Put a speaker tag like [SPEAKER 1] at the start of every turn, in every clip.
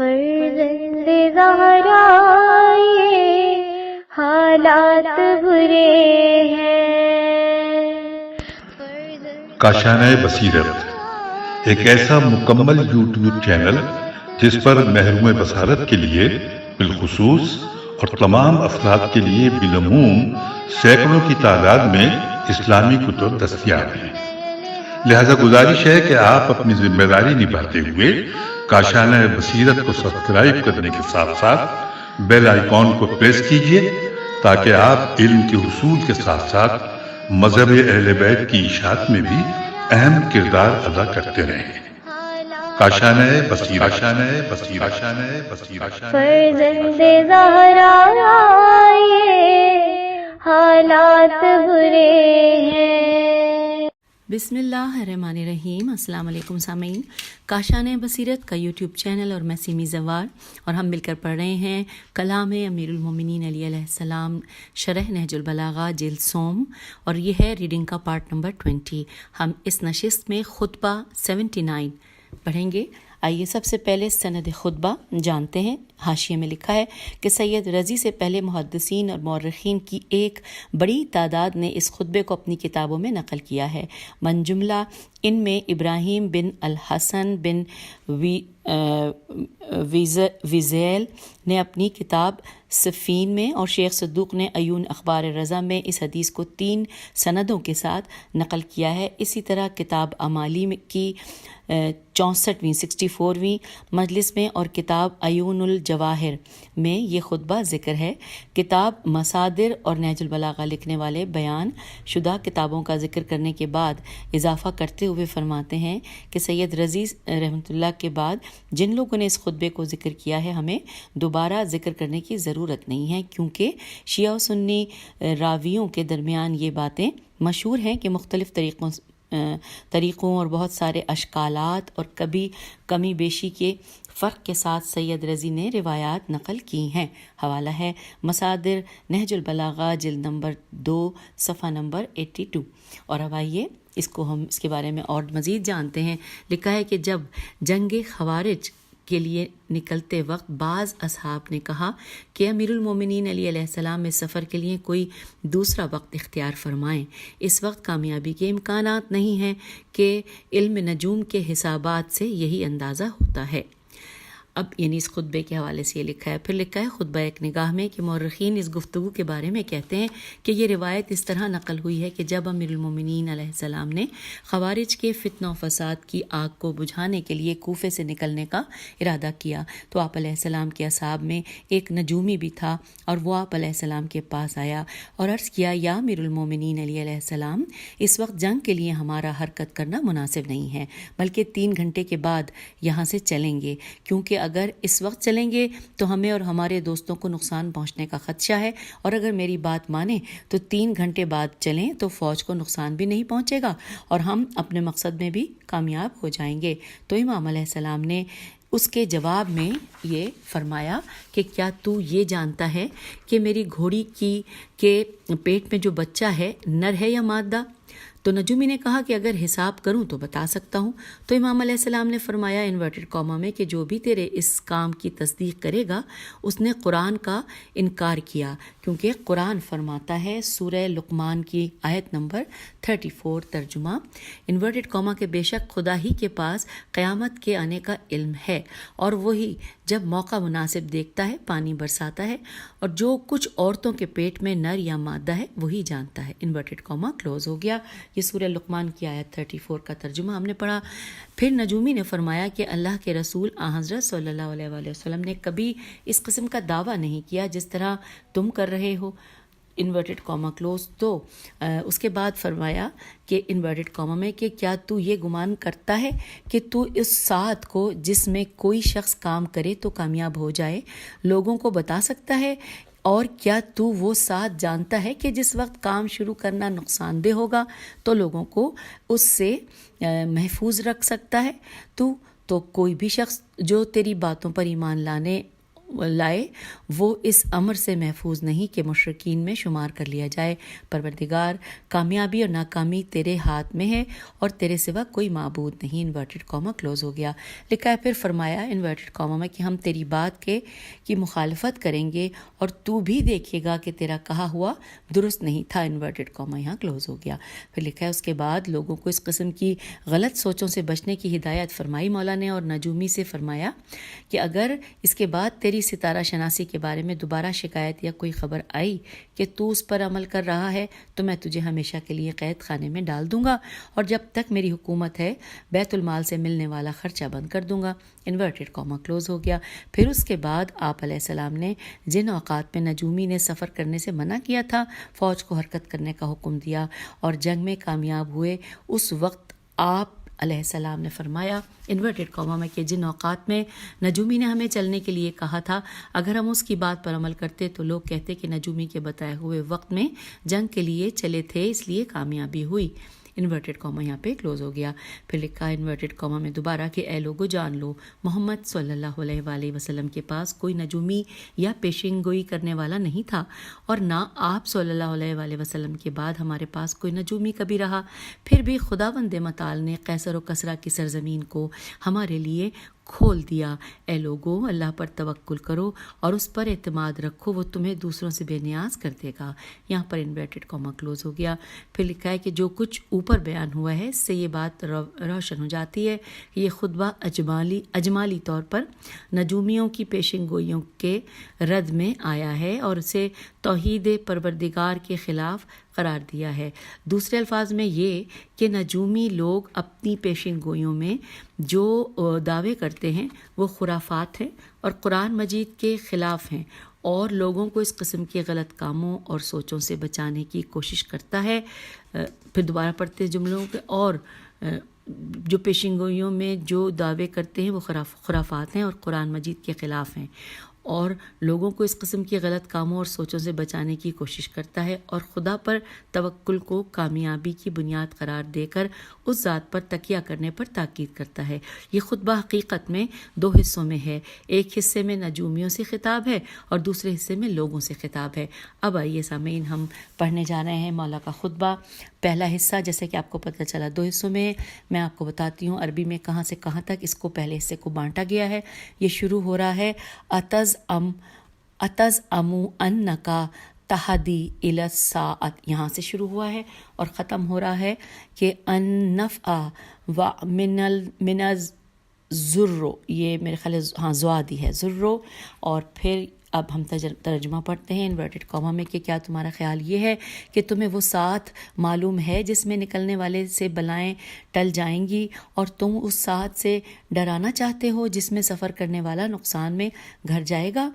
[SPEAKER 1] فرزند زہرا یہ حالات برے ہیں.
[SPEAKER 2] کاشانۂ بصیرت ایک ایسا مکمل یوٹیوب چینل جس پر محروم بصارت کے لیے بالخصوص اور تمام افراد کے لیے بالعموم سینکڑوں کی تعداد میں اسلامی کتب دستیاب ہیں. لہذا گزارش ہے کہ آپ اپنی ذمہ داری نبھاتے ہوئے کاشانۂ بصیرت کو سبسکرائب کرنے کے ساتھ ساتھ بیل آئیکن کو پریس کیجئے تاکہ آپ علم کے حصول کے ساتھ ساتھ مذہب اہل بیت کی اشاعت میں بھی اہم کردار ادا کرتے رہیں. کاشانۂ بصیرت.
[SPEAKER 1] فرزند زہرا یہ حالات برے ہیں.
[SPEAKER 3] بسم اللہ الرحمن الرحیم. السلام علیکم سامعین. کاشانۂ بصیرت کا یوٹیوب چینل اور میں سیمی زوار اور ہم مل کر پڑھ رہے ہیں کلام امیر المومنین علیہ السلام شرح نہج البلاغہ جلد سوم، اور یہ ہے ریڈنگ کا پارٹ نمبر 20. ہم اس نشست میں خطبہ 79 پڑھیں گے. آئیے سب سے پہلے سند خطبہ جانتے ہیں. حاشیے میں لکھا ہے کہ سید رضی سے پہلے محدثین اور مورخین کی ایک بڑی تعداد نے اس خطبے کو اپنی کتابوں میں نقل کیا ہے. من جملہ ان میں ابراہیم بن الحسن بن ویزیل نے اپنی کتاب سفین میں، اور شیخ صدوق نے عیون اخبار رضا میں اس حدیث کو 3 سندوں کے ساتھ نقل کیا ہے. اسی طرح کتاب امالی کی 64ویں مجلس میں اور کتاب عیون الجواہر میں یہ خطبہ ذکر ہے. کتاب مصادر اور نہج البلاغہ لکھنے والے بیان شدہ کتابوں کا ذکر کرنے کے بعد اضافہ کرتے ہوئے فرماتے ہیں کہ سید رضی رحمۃ اللہ کے بعد جن لوگوں نے اس خطبے کو ذکر کیا ہے ہمیں دوبارہ ذکر کرنے کی ضرورت نہیں ہے، کیونکہ شیعہ و سنی راویوں کے درمیان یہ باتیں مشہور ہیں کہ مختلف طریقوں اور بہت سارے اشکالات اور کبھی کمی بیشی کے فرق کے ساتھ سید رضی نے روایات نقل کی ہیں. حوالہ ہے مصادر نہج البلاغہ جلد نمبر 2 صفحہ نمبر 82. اور اب آئیے ہم اس کے بارے میں اور مزید جانتے ہیں. لکھا ہے کہ جب جنگ خوارج کے لیے نکلتے وقت بعض اصحاب نے کہا کہ امیر المومنین علیہ السلام میں سفر کے لیے کوئی دوسرا وقت اختیار فرمائیں. اس وقت کامیابی کے امکانات نہیں ہیں کہ علم نجوم کے حسابات سے یہی اندازہ ہوتا ہے. اب یعنی اس خطبے کے حوالے سے یہ لکھا ہے. پھر لکھا ہے خطبہ ایک نگاہ میں کہ مورخین اس گفتگو کے بارے میں کہتے ہیں کہ یہ روایت اس طرح نقل ہوئی ہے کہ جب امیر المومنین علیہ السلام نے خوارج کے فتنہ و فساد کی آگ کو بجھانے کے لیے کوفے سے نکلنے کا ارادہ کیا تو آپ علیہ السلام کے اصحاب میں ایک نجومی بھی تھا، اور وہ آپ علیہ السلام کے پاس آیا اور عرض کیا یا امیر المومنین علیہ السلام، اس وقت جنگ کے لیے ہمارا حرکت کرنا مناسب نہیں ہے، بلکہ 3 گھنٹے کے بعد یہاں سے چلیں گے، کیونکہ اگر اس وقت چلیں گے تو ہمیں اور ہمارے دوستوں کو نقصان پہنچنے کا خدشہ ہے، اور اگر میری بات مانیں تو 3 گھنٹے بعد چلیں تو فوج کو نقصان بھی نہیں پہنچے گا اور ہم اپنے مقصد میں بھی کامیاب ہو جائیں گے. تو امام علیہ السلام نے اس کے جواب میں یہ فرمایا کہ کیا تو یہ جانتا ہے کہ میری گھوڑی کے پیٹ میں جو بچہ ہے نر ہے یا مادہ؟ تو نجومی نے کہا کہ اگر حساب کروں تو بتا سکتا ہوں. تو امام علیہ السلام نے فرمایا انورٹڈ کاما میں کہ جو بھی تیرے اس کام کی تصدیق کرے گا اس نے قرآن کا انکار کیا، کیونکہ قرآن فرماتا ہے سورہ لقمان کی آیت نمبر 34 ترجمہ انورٹڈ کاما کے بے شک خدا ہی کے پاس قیامت کے آنے کا علم ہے، اور وہی جب موقع مناسب دیکھتا ہے پانی برساتا ہے، اور جو کچھ عورتوں کے پیٹ میں نر یا مادہ ہے وہی جانتا ہے. انورٹڈ کاما کلوز ہو گیا. یہ سورہ لقمان کی آیت 34 کا ترجمہ ہم نے پڑھا. پھر نجومی نے فرمایا کہ اللہ کے رسول حضرت صلی اللہ علیہ وآلہ وسلم نے کبھی اس قسم کا دعویٰ نہیں کیا جس طرح تم کر رہے ہو. Inverted Cama close. تو اس کے بعد فرمایا کہ انورٹڈ کاما میں کہ کیا تو یہ گمان کرتا ہے کہ تو اس ساعت کو جس میں کوئی شخص کام کرے تو کامیاب ہو جائے لوگوں کو بتا سکتا ہے، اور کیا تو وہ ساتھ جانتا ہے کہ جس وقت کام شروع کرنا نقصان دہ ہوگا تو لوگوں کو اس سے محفوظ رکھ سکتا ہے؟ تو کوئی بھی شخص جو تیری باتوں پر ایمان لانے لائے وہ اس امر سے محفوظ نہیں کہ مشرکین میں شمار کر لیا جائے۔ پروردگار، کامیابی اور ناکامی تیرے ہاتھ میں ہے اور تیرے سوا کوئی معبود نہیں۔ انورٹڈ کاما کلوز ہو گیا۔ لکھا ہے پھر فرمایا انورٹڈ کاما میں کہ ہم تیری بات کی مخالفت کریں گے اور تو بھی دیکھے گا کہ تیرا کہا ہوا درست نہیں تھا۔ انورٹڈ کاما یہاں کلوز ہو گیا۔ پھر لکھا ہے اس کے بعد لوگوں کو اس قسم کی غلط سوچوں سے بچنے کی ہدایت فرمائی مولا نے، اور نجومی سے فرمایا کہ اگر اس کے بعد تیری ستارہ شناسی کے بارے میں دوبارہ شکایت یا کوئی خبر آئی کہ تو اس پر عمل کر رہا ہے تو میں تجھے ہمیشہ کے لیے قید خانے میں ڈال دوں گا، اور جب تک میری حکومت ہے بیت المال سے ملنے والا خرچہ بند کر دوں گا۔ انورٹڈ کاما کلوز ہو گیا۔ پھر اس کے بعد آپ علیہ السلام نے جن اوقات میں نجومی نے سفر کرنے سے منع کیا تھا فوج کو حرکت کرنے کا حکم دیا اور جنگ میں کامیاب ہوئے، اس وقت آپ علیہ السلام نے فرمایا انورٹڈ کاما میں کہ جن اوقات میں نجومی نے ہمیں چلنے کے لیے کہا تھا اگر ہم اس کی بات پر عمل کرتے تو لوگ کہتے کہ نجومی کے بتائے ہوئے وقت میں جنگ کے لیے چلے تھے اس لیے کامیابی ہوئی۔ انورٹڈ کاما یہاں پہ کلوز ہو گیا۔ پھر لکھا انورٹڈ کاما میں دوبارہ کہ اے لوگو جان لو محمد صلی اللہ علیہ وآلہ وسلم کے پاس کوئی نجومی یا پیشین گوئی کرنے والا نہیں تھا، اور نہ آپ صلی اللہ علیہ وآلہ وسلم کے بعد ہمارے پاس کوئی نجومی کبھی رہا۔ پھر بھی خداوند متعال نے قیصر و کسریٰ کی سرزمین کو ہمارے لیے کھول دیا۔ اے لوگو اللہ پر توکل کرو اور اس پر اعتماد رکھو، وہ تمہیں دوسروں سے بے نیاز کر دے گا۔ یہاں پر انورٹڈ کاما کلوز ہو گیا۔ پھر لکھا ہے کہ جو کچھ اوپر بیان ہوا ہے اس سے یہ بات روشن ہو جاتی ہے کہ یہ خطبہ اجمالی طور پر نجومیوں کی پیشن گوئیوں کے رد میں آیا ہے اور اسے توحید پروردگار کے خلاف قرار دیا ہے۔ دوسرے الفاظ میں یہ کہ نجومی لوگ اپنی پیشن گوئیوں میں جو دعوے کرتے ہیں وہ خرافات ہیں اور قرآن مجید کے خلاف ہیں، اور لوگوں کو اس قسم کے غلط کاموں اور سوچوں سے بچانے کی کوشش کرتا ہے۔ پھر دوبارہ پڑھتے جملوں کے، اور جو پیشن گوئیوں میں جو دعوے کرتے ہیں وہ خرافات ہیں اور قرآن مجید کے خلاف ہیں، اور لوگوں کو اس قسم کے غلط کاموں اور سوچوں سے بچانے کی کوشش کرتا ہے، اور خدا پر توکل کو کامیابی کی بنیاد قرار دے کر اس ذات پر تکیہ کرنے پر تاکید کرتا ہے۔ یہ خطبہ حقیقت میں دو حصوں میں ہے، ایک حصے میں نجومیوں سے خطاب ہے اور دوسرے حصے میں لوگوں سے خطاب ہے۔ اب آئیے سامعین ہم پڑھنے جا رہے ہیں مولا کا خطبہ۔ پہلا حصہ جیسے کہ آپ کو پتہ چلا دو حصوں میں، میں آپ کو بتاتی ہوں عربی میں کہاں سے کہاں تک اس کو پہلے حصے کو بانٹا گیا ہے۔ یہ شروع ہو رہا ہے اتزعموا انکا تہدی الی الساعۃ، یہاں سے شروع ہوا ہے، اور ختم ہو رہا ہے کہ ان نفع من الذر، یہ میرے خیال زوادی ہے ذرو، اور پھر اب ہم ترجمہ پڑھتے ہیں انورٹڈ کاما میں کہ کیا تمہارا خیال یہ ہے کہ تمہیں وہ ساتھ معلوم ہے جس میں نکلنے والے سے بلائیں ٹل جائیں گی، اور تم اس ساتھ سے ڈرانا چاہتے ہو جس میں سفر کرنے والا نقصان میں گھر جائے گا؟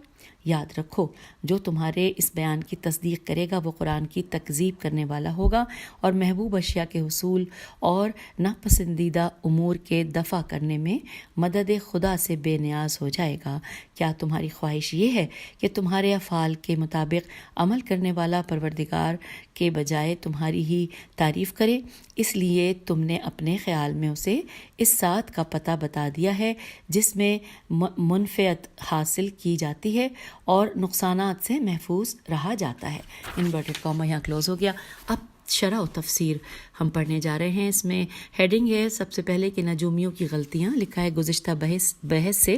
[SPEAKER 3] یاد رکھو جو تمہارے اس بیان کی تصدیق کرے گا وہ قرآن کی تکذیب کرنے والا ہوگا اور محبوب اشیاء کے حصول اور ناپسندیدہ امور کے دفع کرنے میں مدد خدا سے بے نیاز ہو جائے گا۔ کیا تمہاری خواہش یہ ہے کہ تمہارے افعال کے مطابق عمل کرنے والا پروردگار کے بجائے تمہاری ہی تعریف کرے؟ اس لیے تم نے اپنے خیال میں اسے اس ساتھ کا پتہ بتا دیا ہے جس میں منفعت حاصل کی جاتی ہے اور نقصانات سے محفوظ رہا جاتا ہے۔ انورٹڈ کاما یہاں کلوز ہو گیا۔ اب شرح و تفسیر ہم پڑھنے جا رہے ہیں۔ اس میں ہیڈنگ ہے سب سے پہلے کہ نجومیوں کی غلطیاں۔ لکھا ہے گزشتہ بحث سے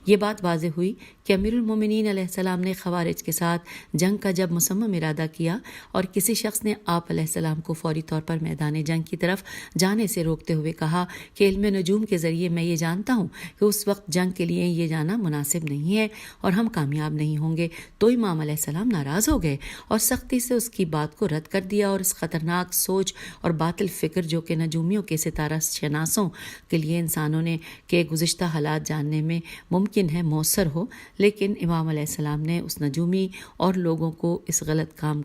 [SPEAKER 3] یہ بات واضح ہوئی کہ امیر المومنین علیہ السلام نے خوارج کے ساتھ جنگ کا جب مصمم ارادہ کیا اور کسی شخص نے آپ علیہ السلام کو فوری طور پر میدان جنگ کی طرف جانے سے روکتے ہوئے کہا کہ علم نجوم کے ذریعے میں یہ جانتا ہوں کہ اس وقت جنگ کے لیے یہ جانا مناسب نہیں ہے اور ہم کامیاب نہیں ہوں گے، تو امام علیہ السلام ناراض ہو گئے اور سختی سے اس کی بات کو رد کر دیا، اور اس خطرناک سوچ اور باطل فکر جو کہ نجومیوں کے ستارہ شناسوں کے لیے انسانوں نے کہ گزشتہ حالات جاننے میں ممکن ہے مؤثر ہو، لیکن امام علیہ السلام نے اس نجومی اور لوگوں کو اس غلط کام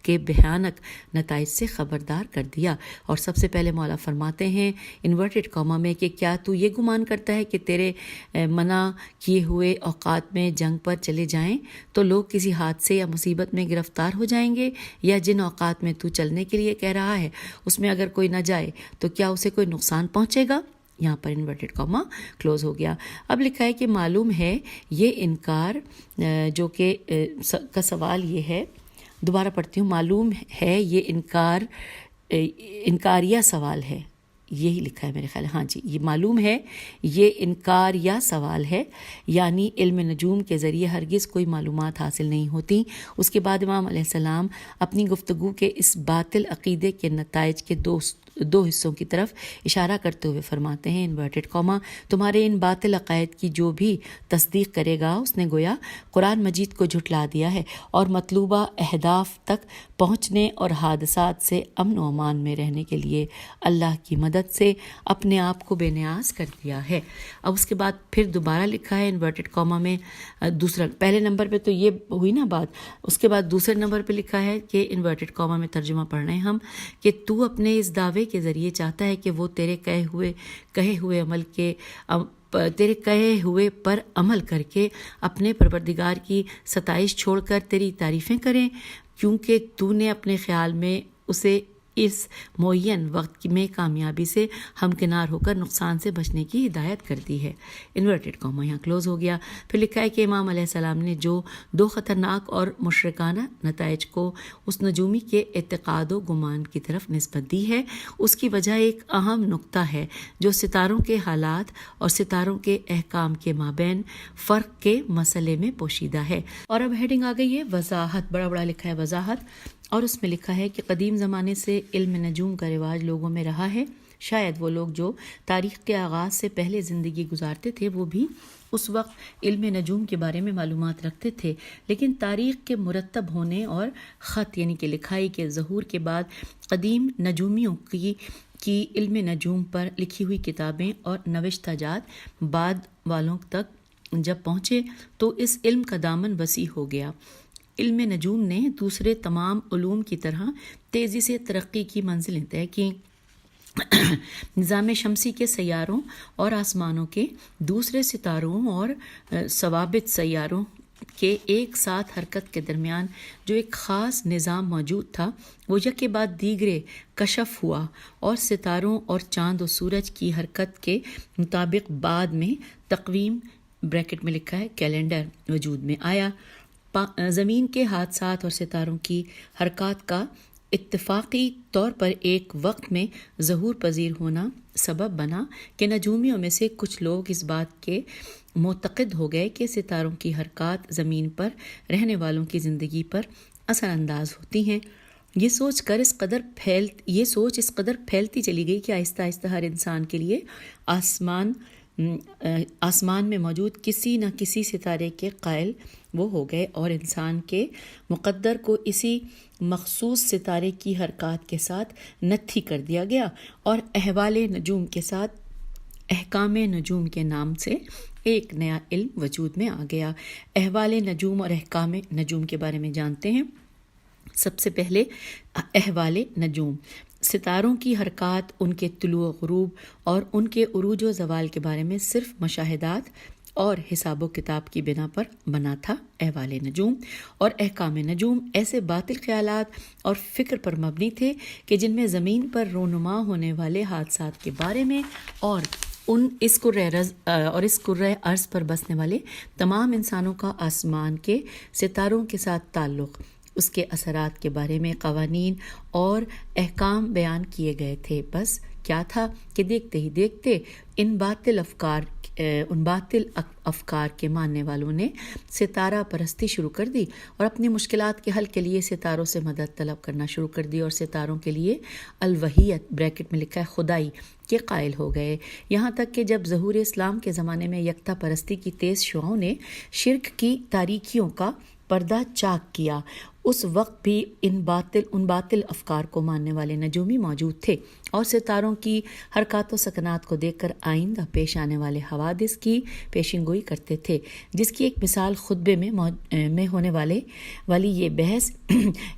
[SPEAKER 3] کے بھیانک نتائج سے خبردار کر دیا۔ اور سب سے پہلے مولا فرماتے ہیں انورٹڈ کاما میں کہ کیا تو یہ گمان کرتا ہے کہ تیرے منع کیے ہوئے اوقات میں جنگ پر چلے جائیں تو لوگ کسی حادثے یا مصیبت میں گرفتار ہو جائیں گے، یا جن اوقات میں تو چلنے کے لیے کہہ رہا ہے اس میں اگر کوئی نہ جائے تو کیا اسے کوئی نقصان پہنچے گا؟ یہاں پر انورٹڈ کاما کلوز ہو گیا. اب لکھا ہے کہ معلوم ہے یہ انکار جو کہ کا سوال یہ ہے, دوبارہ پڑھتی ہوں, معلوم ہے یہ انکاریہ سوال ہے, یہی لکھا ہے میرے خیال ہے, ہاں جی, یہ معلوم ہے یہ انکار یا سوال ہے, یعنی علم نجوم کے ذریعے ہرگز کوئی معلومات حاصل نہیں ہوتی. اس کے بعد امام علیہ السلام اپنی گفتگو کے اس باطل عقیدے کے نتائج کے دو حصوں کی طرف اشارہ کرتے ہوئے فرماتے ہیں انورٹڈ کاما, تمہارے ان باطل عقائد کی جو بھی تصدیق کرے گا اس نے گویا قرآن مجید کو جھٹلا دیا ہے اور مطلوبہ اہداف تک پہنچنے اور حادثات سے امن و امان میں رہنے کے لیے اللہ کی مدد سے اپنے آپ کو بے نیاز کر دیا ہے. اب اس کے بعد پھر دوبارہ لکھا ہے انورٹڈ کاما میں دوسرا, پہلے نمبر پہ تو یہ ہوئی نا بات, اس کے بعد دوسرے نمبر پہ لکھا ہے کہ انورٹڈ کاما میں ترجمہ پڑھ رہے ہیں ہم, کہ تو اپنے اس دعوے کے ذریعے چاہتا ہے کہ وہ تیرے کہے ہوئے پر عمل کر کے اپنے پروردگار کی ستائش چھوڑ کر تیری تعریفیں کریں, کیونکہ تو نے اپنے خیال میں اسے اس معین وقت میں کامیابی سے ہمکنار ہو کر نقصان سے بچنے کی ہدایت کر دی ہے. انورٹڈ کاما یہاں کلوز ہو گیا. پھر لکھا ہے کہ امام علیہ السلام نے جو دو خطرناک اور مشرکانہ نتائج کو اس نجومی کے اعتقاد و گمان کی طرف نسبت دی ہے, اس کی وجہ ایک اہم نقطہ ہے جو ستاروں کے حالات اور ستاروں کے احکام کے مابین فرق کے مسئلے میں پوشیدہ ہے. اور اب ہیڈنگ آ گئی ہے وضاحت, بڑا بڑا لکھا ہے وضاحت, اور اس میں لکھا ہے کہ قدیم زمانے سے علم نجوم کا رواج لوگوں میں رہا ہے. شاید وہ لوگ جو تاریخ کے آغاز سے پہلے زندگی گزارتے تھے وہ بھی اس وقت علم نجوم کے بارے میں معلومات رکھتے تھے, لیکن تاریخ کے مرتب ہونے اور خط یعنی کہ لکھائی کے ظہور کے بعد قدیم نجومیوں کی علم نجوم پر لکھی ہوئی کتابیں اور نوشتہ جات بعد والوں تک جب پہنچے تو اس علم کا دامن وسیع ہو گیا. علم نجوم نے دوسرے تمام علوم کی طرح تیزی سے ترقی کی منزلیں طے کی. نظام شمسی کے سیاروں اور آسمانوں کے دوسرے ستاروں اور ثوابت سیاروں کے ایک ساتھ حرکت کے درمیان جو ایک خاص نظام موجود تھا وہ یکے بعد دیگرے کشف ہوا, اور ستاروں اور چاند و سورج کی حرکت کے مطابق بعد میں تقویم بریکٹ میں لکھا ہے کیلنڈر وجود میں آیا. زمین کے حادثات اور ستاروں کی حرکات کا اتفاقی طور پر ایک وقت میں ظہور پذیر ہونا سبب بنا کہ نجومیوں میں سے کچھ لوگ اس بات کے معتقد ہو گئے کہ ستاروں کی حرکات زمین پر رہنے والوں کی زندگی پر اثر انداز ہوتی ہیں. یہ سوچ اس قدر پھیلتی چلی گئی کہ آہستہ آہستہ ہر انسان کے لیے آسمان میں موجود کسی نہ کسی ستارے کے قائل وہ ہو گئے, اور انسان کے مقدر کو اسی مخصوص ستارے کی حرکات کے ساتھ نتھی کر دیا گیا, اور احوال نجوم کے ساتھ احکام نجوم کے نام سے ایک نیا علم وجود میں آ گیا. احوال نجوم اور احکام نجوم کے بارے میں جانتے ہیں. سب سے پہلے احوال نجوم, ستاروں کی حرکات, ان کے طلوع و غروب اور ان کے عروج و زوال کے بارے میں صرف مشاہدات اور حساب و کتاب کی بنا پر بنا تھا. احوال نجوم اور احکام نجوم ایسے باطل خیالات اور فکر پر مبنی تھے کہ جن میں زمین پر رونما ہونے والے حادثات کے بارے میں اور اس کرۂ ارض پر بسنے والے تمام انسانوں کا آسمان کے ستاروں کے ساتھ تعلق, اس کے اثرات کے بارے میں قوانین اور احکام بیان کیے گئے تھے. بس کیا تھا کہ دیکھتے ہی دیکھتے ان باطل افکار کے ماننے والوں نے ستارہ پرستی شروع کر دی اور اپنی مشکلات کے حل کے لیے ستاروں سے مدد طلب کرنا شروع کر دی, اور ستاروں کے لیے الوہیت بریکٹ میں لکھا ہے خدائی کے قائل ہو گئے. یہاں تک کہ جب ظہور اسلام کے زمانے میں یکتا پرستی کی تیز شعاؤں نے شرک کی تاریکیوں کا پردہ چاک کیا, اس وقت بھی ان باطل افکار کو ماننے والے نجومی موجود تھے اور ستاروں کی حرکات و سکنات کو دیکھ کر آئندہ پیش آنے والے حوادث کی پیشن گوئی کرتے تھے, جس کی ایک مثال خطبے میں ہونے والی یہ بحث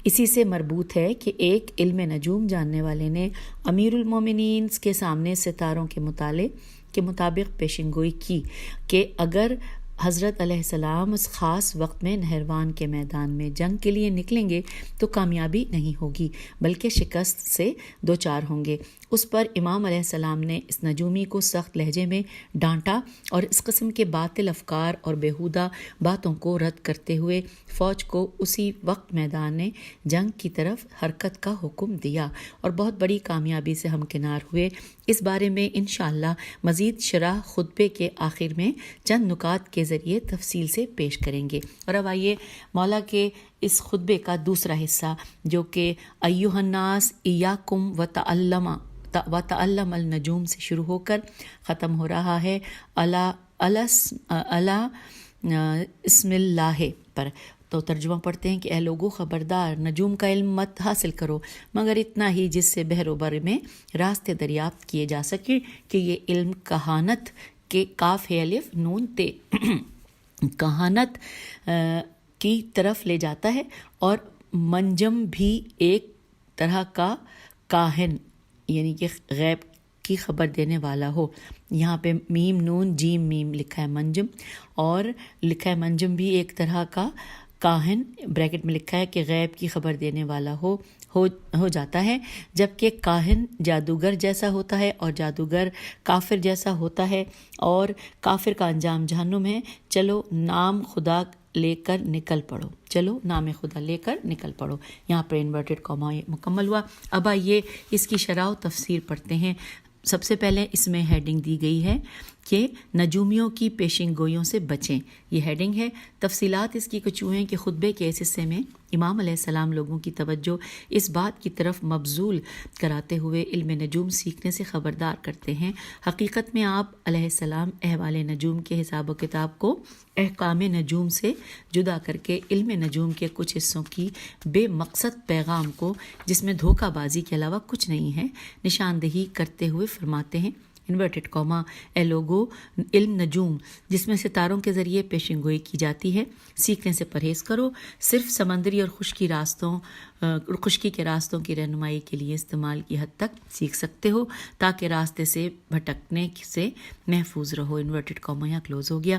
[SPEAKER 3] اسی سے مربوط ہے کہ ایک علم نجوم جاننے والے نے امیر المومنین کے سامنے ستاروں کے مطالعے کے مطابق پیشن گوئی کی کہ اگر حضرت علیہ السلام اس خاص وقت میں نہروان کے میدان میں جنگ کے لیے نکلیں گے تو کامیابی نہیں ہوگی بلکہ شکست سے دوچار ہوں گے. اس پر امام علیہ السلام نے اس نجومی کو سخت لہجے میں ڈانٹا اور اس قسم کے باطل افکار اور بیہودہ باتوں کو رد کرتے ہوئے فوج کو اسی وقت میدان جنگ کی طرف حرکت کا حکم دیا اور بہت بڑی کامیابی سے ہمکنار ہوئے۔ اس بارے میں انشاءاللہ مزید شرح خطبے کے آخر میں چند نکات کے ذریعے تفصیل سے پیش کریں گے۔ اور اب آئیے مولا کے اس خطبے کا دوسرا حصہ جو کہ ایھا الناس ایاکم وتعلم النجوم سے شروع ہو کر ختم ہو رہا ہے الا اسم اللہ پر۔ تو ترجمہ پڑھتے ہیں کہ اے لوگو خبردار، نجوم کا علم مت حاصل کرو مگر اتنا ہی جس سے بحر و بر میں راستے دریافت کیے جا سکے، کہ یہ علم کہانت کے کاف ہے الف نون تے کہانت کی طرف لے جاتا ہے، اور منجم بھی ایک طرح کا کاہن یعنی کہ غیب کی خبر دینے والا ہو۔ یہاں پہ میم نون جیم میم لکھا ہے منجم، اور لکھا ہے منجم بھی ایک طرح کا کاہن، بریکٹ میں لکھا ہے کہ غیب کی خبر دینے والا ہو جاتا ہے، جبکہ کاہن جادوگر جیسا ہوتا ہے اور جادوگر کافر جیسا ہوتا ہے، اور کافر کا انجام جہنم ہے۔ چلو نام خدا لے کر نکل پڑو، چلو نام خدا لے کر نکل پڑو۔ یہاں پر انورٹڈ کاما مکمل ہوا۔ اب آئیے اس کی شرح و تفسیر پڑھتے ہیں۔ سب سے پہلے اس میں ہیڈنگ دی گئی ہے کہ نجومیوں کی پیشن گوئیوں سے بچیں، یہ ہیڈنگ ہے۔ تفصیلات اس کی کچھ ہیں کہ خطبے کے اس حصے میں امام علیہ السلام لوگوں کی توجہ اس بات کی طرف مبذول کراتے ہوئے علم نجوم سیکھنے سے خبردار کرتے ہیں۔ حقیقت میں آپ علیہ السلام احوال نجوم کے حساب و کتاب کو احکام نجوم سے جدا کر کے علم نجوم کے کچھ حصوں کی بے مقصد پیغام کو، جس میں دھوکہ بازی کے علاوہ کچھ نہیں ہے، نشاندہی کرتے ہوئے فرماتے ہیں انورٹڈ کاما اے لوگو، علم نجوم جس میں ستاروں کے ذریعے پیشن گوئی کی جاتی ہے، سیکھنے سے پرہیز کرو۔ صرف سمندری اور خشکی کے راستوں کی رہنمائی کے لیے استعمال کی حد تک سیکھ سکتے ہو تاکہ راستے سے بھٹکنے سے محفوظ رہو۔ انورٹڈ کاما یہاں کلوز ہو گیا۔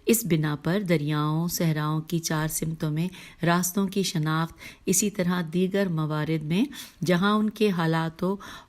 [SPEAKER 3] اس بنا پر دریاؤں صحراؤں کی 4 سمتوں میں راستوں کی شناخت، اسی طرح دیگر موارد میں جہاں ان کے حالات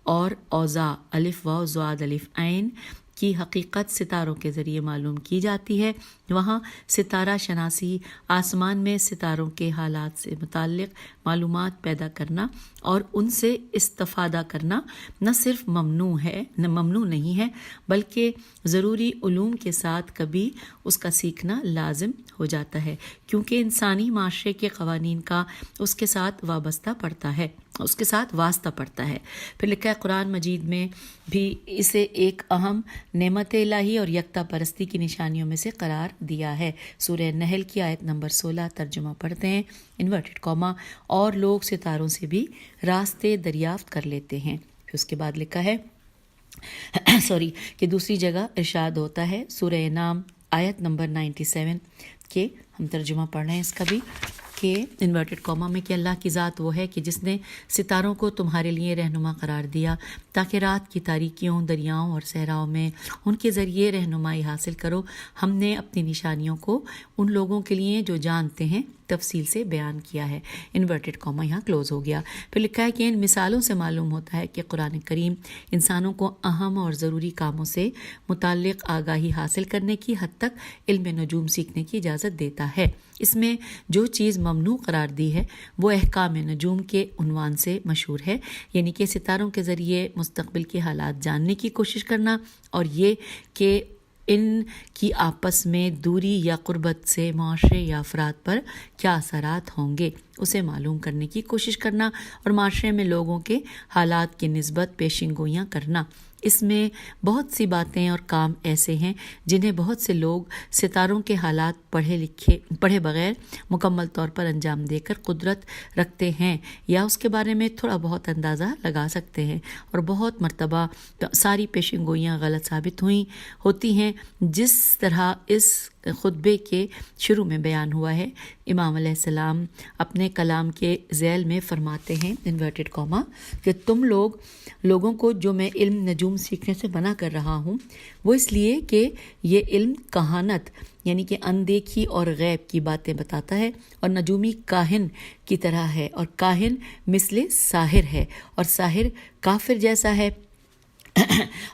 [SPEAKER 3] اور اوضاع الف واو ضاد الف عین کی حقیقت ستاروں کے ذریعے معلوم کی جاتی ہے، وہاں ستارہ شناسی آسمان میں ستاروں کے حالات سے متعلق معلومات پیدا کرنا اور ان سے استفادہ کرنا نہ صرف ممنوع نہیں ہے بلکہ ضروری علوم کے ساتھ کبھی اس کا سیکھنا لازم ہو جاتا ہے، کیونکہ انسانی معاشرے کے قوانین کا اس کے ساتھ واسطہ پڑتا ہے۔ پھر لکھا ہے قرآن مجید میں بھی اسے ایک اہم نعمت الہی اور یکتا پرستی کی نشانیوں میں سے قرار دیا ہے۔ سورہ نحل کی آیت نمبر 16 ترجمہ پڑھتے ہیں انورٹڈ کاما اور لوگ ستاروں سے بھی راستے دریافت کر لیتے ہیں۔ پھر اس کے بعد لکھا ہے کہ دوسری جگہ ارشاد ہوتا ہے سورہ انعام آیت نمبر 97 کہ ہم ترجمہ پڑھ رہے ہیں اس کا بھی، کہ انورٹڈ کاما میں کہ اللہ کی ذات وہ ہے کہ جس نے ستاروں کو تمہارے لیے رہنما قرار دیا تاکہ رات کی تاریکیوں، دریاؤں اور صحراؤں میں ان کے ذریعے رہنمائی حاصل کرو۔ ہم نے اپنی نشانیوں کو ان لوگوں کے لیے جو جانتے ہیں تفصیل سے بیان کیا ہے۔ انورٹڈ کاما یہاں کلوز ہو گیا۔ پھر لکھا ہے کہ ان مثالوں سے معلوم ہوتا ہے کہ قرآن کریم انسانوں کو اہم اور ضروری کاموں سے متعلق آگاہی حاصل کرنے کی حد تک علم نجوم سیکھنے کی اجازت دیتا ہے۔ اس میں جو چیز ممنوع قرار دی ہے وہ احکام نجوم کے عنوان سے مشہور ہے، یعنی کہ ستاروں کے ذریعے مستقبل کے حالات جاننے کی کوشش کرنا، اور یہ کہ ان کی آپس میں دوری یا قربت سے معاشرے یا افراد پر کیا اثرات ہوں گے اسے معلوم کرنے کی کوشش کرنا، اور معاشرے میں لوگوں کے حالات کی نسبت پیشن گوئیاں کرنا۔ اس میں بہت سی باتیں اور کام ایسے ہیں جنہیں بہت سے لوگ ستاروں کے حالات پڑھے بغیر مکمل طور پر انجام دے کر قدرت رکھتے ہیں یا اس کے بارے میں تھوڑا بہت اندازہ لگا سکتے ہیں، اور بہت مرتبہ ساری پیشن گوئیاں غلط ثابت ہوتی ہیں، جس طرح اس خطبے کے شروع میں بیان ہوا ہے۔ امام علیہ السلام اپنے کلام کے ذیل میں فرماتے ہیں انورٹڈ کاما کہ تم لوگوں کو جو میں علم نجوم سیکھنے سے منع کر رہا ہوں وہ اس لیے کہ یہ علم کہانت یعنی کہ اندیکھی اور غیب کی باتیں بتاتا ہے، اور نجومی کاہن کی طرح ہے، اور کاہن مثل ساحر ہے، اور ساحر کافر جیسا ہے،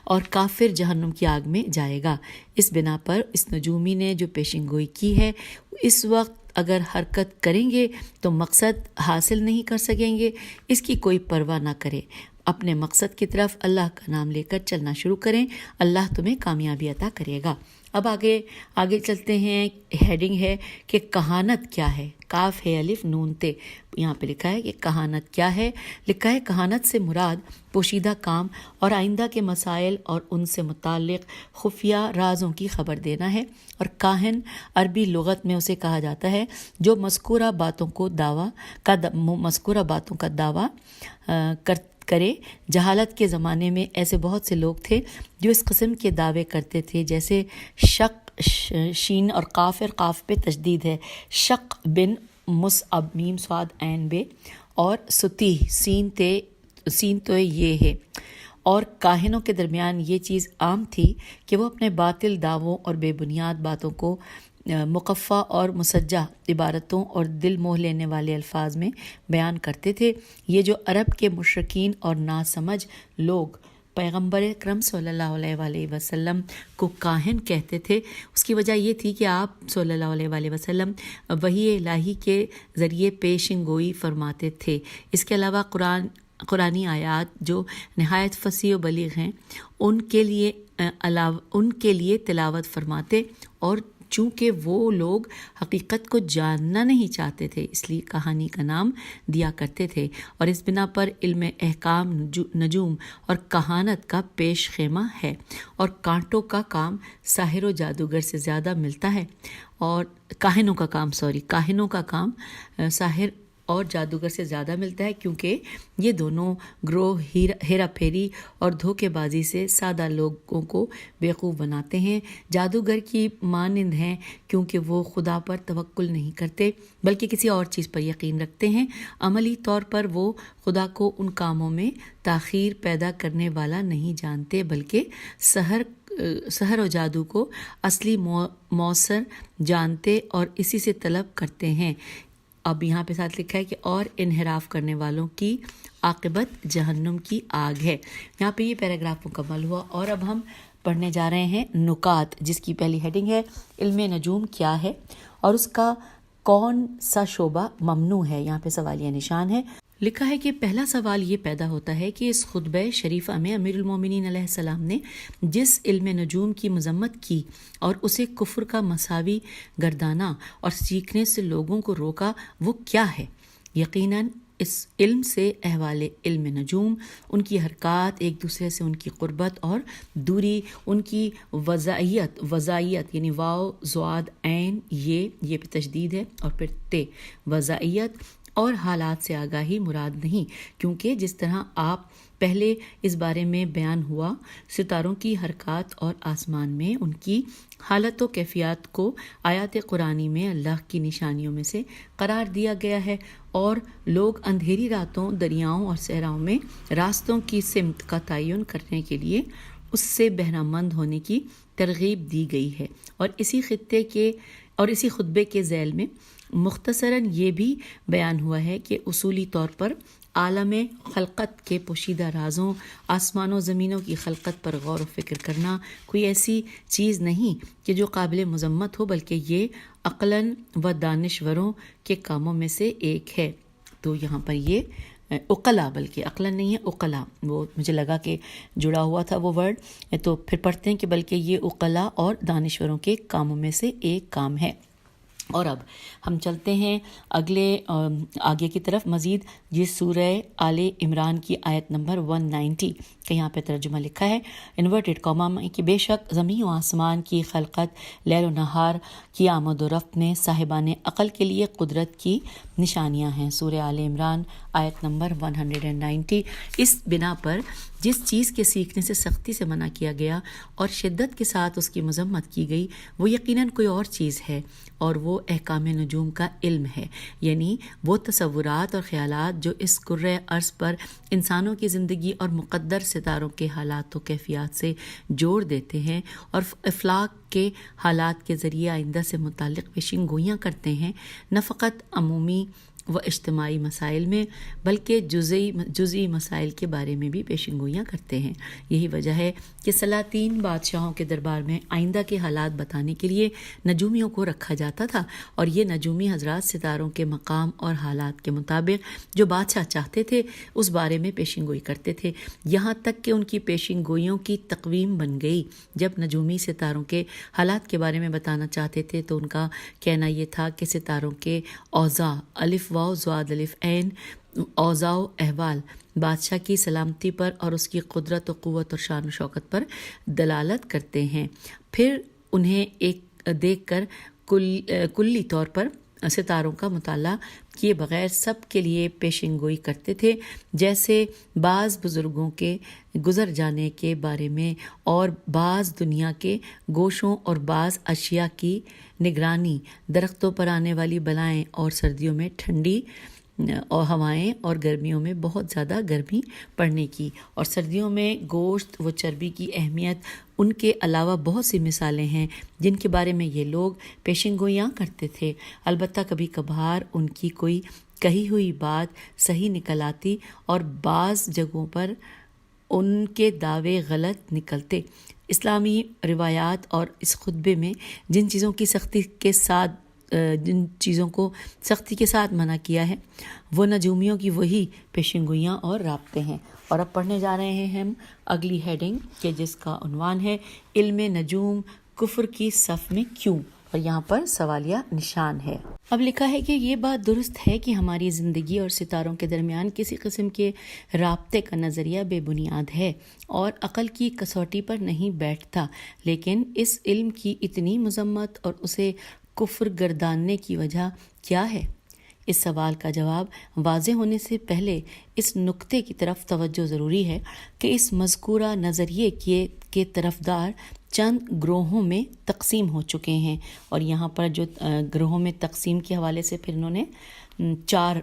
[SPEAKER 3] اور کافر جہنم کی آگ میں جائے گا۔ اس بنا پر اس نجومی نے جو پیشن گوئی کی ہے، اس وقت اگر حرکت کریں گے تو مقصد حاصل نہیں کر سکیں گے، اس کی کوئی پرواہ نہ کرے، اپنے مقصد کی طرف اللہ کا نام لے کر چلنا شروع کریں، اللہ تمہیں کامیابی عطا کرے گا۔ اب آگے چلتے ہیں۔ ہیڈنگ ہے کہ کہانت کیا ہے، کاف ہے الف نون تے، یہاں پہ لکھا ہے کہ کہانت کیا ہے۔ لکھا ہے کہانت سے مراد پوشیدہ کام اور آئندہ کے مسائل اور ان سے متعلق خفیہ رازوں کی خبر دینا ہے، اور کاہن عربی لغت میں اسے کہا جاتا ہے جو مذکورہ باتوں کا دعویٰ کرے۔ جہالت کے زمانے میں ایسے بہت سے لوگ تھے جو اس قسم کے دعوے کرتے تھے، جیسے شق، شین اور قاف پہ تشدید ہے، شق بن مصعب میم صاد عین بے، اور ستی سین تو یہ ہے۔ اور کاہنوں کے درمیان یہ چیز عام تھی کہ وہ اپنے باطل دعووں اور بے بنیاد باتوں کو مقفع اور مسجع عبارتوں اور دل موہ لینے والے الفاظ میں بیان کرتے تھے۔ یہ جو عرب کے مشرکین اور ناسمجھ لوگ پیغمبر اکرم صلی اللہ علیہ وآلہ وسلم کو کاہن کہتے تھے، اس کی وجہ یہ تھی کہ آپ صلی اللہ علیہ وآلہ وسلم وحی الہی کے ذریعے پیشن گوئی فرماتے تھے۔ اس کے علاوہ قرآنی آیات جو نہایت فصیح و بلیغ ہیں ان کے لیے تلاوت فرماتے، اور چونکہ وہ لوگ حقیقت کو جاننا نہیں چاہتے تھے اس لیے کہانی کا نام دیا کرتے تھے، اور اس بنا پر علم احکام، نجوم اور کہانت کا پیش خیمہ ہے، اور کانٹوں کا کام ساحر و جادوگر سے زیادہ ملتا ہے، اور کاہنوں کا کام ساحر اور جادوگر سے زیادہ ملتا ہے، کیونکہ یہ دونوں گروہ ہیرا پھیری اور دھوکے بازی سے سادہ لوگوں کو بیوقوف بناتے ہیں۔ جادوگر کی مانند ہیں کیونکہ وہ خدا پر توکل نہیں کرتے بلکہ کسی اور چیز پر یقین رکھتے ہیں۔ عملی طور پر وہ خدا کو ان کاموں میں تاخیر پیدا کرنے والا نہیں جانتے، بلکہ سحر و جادو کو اصلی موثر جانتے اور اسی سے طلب کرتے ہیں۔ اب یہاں پہ ساتھ لکھا ہے کہ اور انحراف کرنے والوں کی عاقبت جہنم کی آگ ہے۔ یہاں پہ یہ پیراگراف مکمل ہوا، اور اب ہم پڑھنے جا رہے ہیں نکات، جس کی پہلی ہیڈنگ ہے علم نجوم کیا ہے اور اس کا کون سا شعبہ ممنوع ہے۔ یہاں پہ سوالیہ نشان ہے۔ لکھا ہے کہ پہلا سوال یہ پیدا ہوتا ہے کہ اس خطبہ شریفہ میں امیر المومنین علیہ السلام نے جس علم نجوم کی مذمت کی اور اسے کفر کا مساوی گردانا اور سیکھنے سے لوگوں کو روکا، وہ کیا ہے؟ یقیناً اس علم سے احوال علم نجوم، ان کی حرکات، ایک دوسرے سے ان کی قربت اور دوری، ان کی وضعیت یعنی واو زواد عین یہ پہ تشدید ہے اور پھر تے، وضعیت اور حالات سے آگاہی مراد نہیں، کیونکہ جس طرح آپ پہلے اس بارے میں بیان ہوا، ستاروں کی حرکات اور آسمان میں ان کی حالت و کیفیات کو آیات قرآنی میں اللہ کی نشانیوں میں سے قرار دیا گیا ہے، اور لوگ اندھیری راتوں، دریاؤں اور صحراؤں میں راستوں کی سمت کا تعین کرنے کے لیے اس سے بہرہ مند ہونے کی ترغیب دی گئی ہے۔ اور اسی خطبے کے ذیل میں مختصراً یہ بھی بیان ہوا ہے کہ اصولی طور پر عالم خلقت کے پوشیدہ رازوں، آسمان و زمینوں کی خلقت پر غور و فکر کرنا کوئی ایسی چیز نہیں کہ جو قابل مذمت ہو، بلکہ یہ عقلاً و دانشوروں کے کاموں میں سے ایک ہے۔ تو یہاں پر یہ عقلا، بلکہ عقلاً نہیں ہے عقلا، وہ مجھے لگا کہ جڑا ہوا تھا وہ ورڈ، تو پھر پڑھتے ہیں کہ بلکہ یہ عقلا اور دانشوروں کے کاموں میں سے ایک کام ہے۔ اور اب ہم چلتے ہیں آگے کی طرف مزید، جس سورہ آل عمران کی آیت نمبر 190 کہ یہاں پہ ترجمہ لکھا ہے انورٹڈ کاما میں کہ بے شک زمین و آسمان کی خلقت، لیل و نہار کی آمد و رفت میں صاحبان عقل کے لیے قدرت کی نشانیاں ہیں۔ سورہ آل عمران آیت نمبر 190۔ اس بنا پر جس چیز کے سیکھنے سے سختی سے منع کیا گیا اور شدت کے ساتھ اس کی مذمت کی گئی، وہ یقیناً کوئی اور چیز ہے، اور وہ احکام نجوم کا علم ہے، یعنی وہ تصورات اور خیالات جو اس کرۂ ارض پر انسانوں کی زندگی اور مقدر ستاروں کے حالات و کیفیات سے جوڑ دیتے ہیں اور افلاک کے حالات کے ذریعے آئندہ سے متعلق پیشین گوئیاں کرتے ہیں، نہ فقط عمومی و اجتماعی مسائل میں بلکہ جزئی مسائل کے بارے میں بھی پیشن گوئیاں کرتے ہیں۔ یہی وجہ ہے کہ سلاطین بادشاہوں کے دربار میں آئندہ کے حالات بتانے کے لیے نجومیوں کو رکھا جاتا تھا، اور یہ نجومی حضرات ستاروں کے مقام اور حالات کے مطابق جو بادشاہ چاہتے تھے اس بارے میں پیشن گوئی کرتے تھے، یہاں تک کہ ان کی پیشن گوئیوں کی تقویم بن گئی۔ جب نجومی ستاروں کے حالات کے بارے میں بتانا چاہتے تھے تو ان کا کہنا یہ تھا کہ ستاروں کے اوضاع الف واو ضاد الف عین اوضاع و احوال بادشاہ کی سلامتی پر اور اس کی قدرت و قوت اور شان و شوکت پر دلالت کرتے ہیں۔ پھر انہیں ایک دیکھ کر کلی طور پر ستاروں کا مطالعہ کیے بغیر سب کے لیے پیشن گوئی کرتے تھے، جیسے بعض بزرگوں کے گزر جانے کے بارے میں اور بعض دنیا کے گوشوں اور بعض اشیاء کی نگرانی، درختوں پر آنے والی بلائیں اور سردیوں میں ٹھنڈی اور ہوائیں اور گرمیوں میں بہت زیادہ گرمی پڑنے کی، اور سردیوں میں گوشت و چربی کی اہمیت۔ ان کے علاوہ بہت سی مثالیں ہیں جن کے بارے میں یہ لوگ پیشن گوئیاں کرتے تھے۔ البتہ کبھی کبھار ان کی کوئی کہی ہوئی بات صحیح نکل آتی اور بعض جگہوں پر ان کے دعوے غلط نکلتے۔ اسلامی روایات اور اس خطبے میں جن چیزوں کو سختی کے ساتھ منع کیا ہے وہ نجومیوں کی وہی پیشن گوئیاں اور رابطے ہیں۔ اور اب پڑھنے جا رہے ہیں ہم اگلی ہیڈنگ کہ جس کا عنوان ہے علم نجوم کفر کی صف میں کیوں، اور یہاں پر سوالیہ نشان ہے۔ اب لکھا ہے کہ یہ بات درست ہے کہ ہماری زندگی اور ستاروں کے درمیان کسی قسم کے رابطے کا نظریہ بے بنیاد ہے اور عقل کی کسوٹی پر نہیں بیٹھتا، لیکن اس علم کی اتنی مذمت اور اسے کفر گرداننے کی وجہ کیا ہے؟ اس سوال کا جواب واضح ہونے سے پہلے اس نقطے کی طرف توجہ ضروری ہے کہ اس مذکورہ نظریے کے طرفدار چند گروہوں میں تقسیم ہو چکے ہیں، اور یہاں پر جو گروہوں میں تقسیم کے حوالے سے پھر انہوں نے چار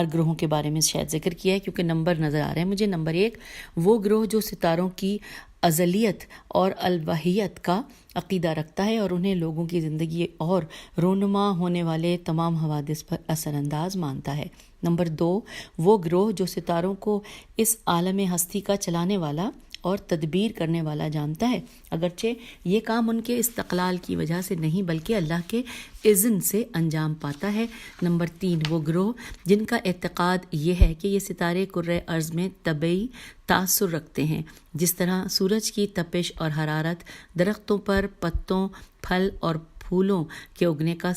[SPEAKER 3] گروہوں کے بارے میں شاید ذکر کیا ہے، کیونکہ نمبر نظر آ رہے ہیں مجھے۔ نمبر 1 وہ گروہ جو ستاروں کی ازلیت اور الوہیت کا عقیدہ رکھتا ہے اور انہیں لوگوں کی زندگی اور رونما ہونے والے تمام حوادث پر اثر انداز مانتا ہے۔ نمبر 2 وہ گروہ جو ستاروں کو اس عالم ہستی کا چلانے والا اور تدبیر کرنے والا جانتا ہے، اگرچہ یہ کام ان کے استقلال کی وجہ سے نہیں بلکہ اللہ کے اذن سے انجام پاتا ہے۔ نمبر 3 وہ گروہ جن کا اعتقاد یہ ہے کہ یہ ستارے کرۂ ارض میں طبعی تاثر رکھتے ہیں، جس طرح سورج کی تپش اور حرارت درختوں پر پتوں، پھل اور پھولوں کے اگنے کا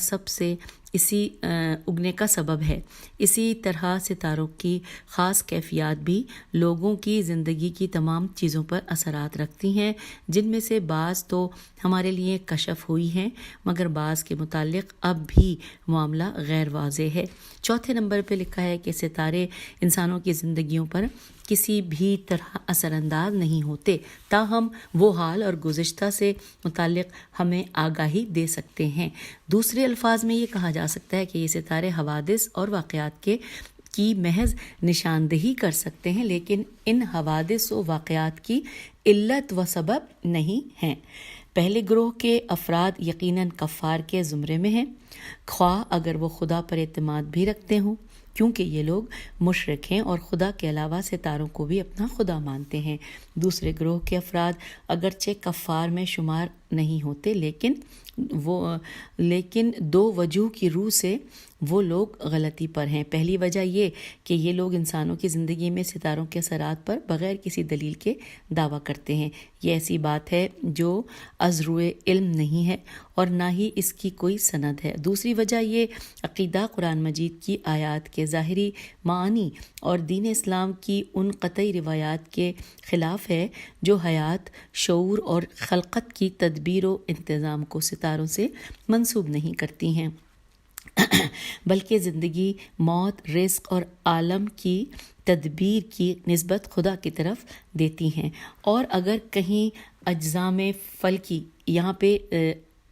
[SPEAKER 3] سبب ہے، اسی طرح ستاروں کی خاص کیفیات بھی لوگوں کی زندگی کی تمام چیزوں پر اثرات رکھتی ہیں، جن میں سے بعض تو ہمارے لیے کشف ہوئی ہیں مگر بعض کے متعلق اب بھی معاملہ غیر واضح ہے۔ چوتھے نمبر پہ لکھا ہے کہ ستارے انسانوں کی زندگیوں پر کسی بھی طرح اثر انداز نہیں ہوتے، تاہم وہ حال اور گزشتہ سے متعلق ہمیں آگاہی دے سکتے ہیں۔ دوسرے الفاظ میں یہ کہا جا سکتا ہے کہ یہ ستارے حوادث اور واقعات کی محض نشاندہی کر سکتے ہیں، لیکن ان حوادث و واقعات کی علت و سبب نہیں ہیں۔ پہلے گروہ کے افراد یقیناً کفار کے زمرے میں ہیں، خواہ اگر وہ خدا پر اعتماد بھی رکھتے ہوں، کیونکہ یہ لوگ مشرک ہیں اور خدا کے علاوہ ستاروں کو بھی اپنا خدا مانتے ہیں۔ دوسرے گروہ کے افراد اگرچہ کفار میں شمار نہیں ہوتے، لیکن دو وجوہ کی روح سے وہ لوگ غلطی پر ہیں۔ پہلی وجہ یہ کہ یہ لوگ انسانوں کی زندگی میں ستاروں کے اثرات پر بغیر کسی دلیل کے دعویٰ کرتے ہیں۔ یہ ایسی بات ہے جو از روئے علم نہیں ہے اور نہ ہی اس کی کوئی سند ہے۔ دوسری وجہ یہ عقیدہ قرآن مجید کی آیات کے ظاہری معانی اور دین اسلام کی ان قطعی روایات کے خلاف ہے جو حیات، شعور اور خلقت کی تدبیر و انتظام کو ستاروں سے منسوب نہیں کرتی ہیں، بلکہ زندگی، موت، رزق اور عالم کی تدبیر کی نسبت خدا کی طرف دیتی ہیں۔ اور اگر کہیں اجزام فلکی، یہاں پہ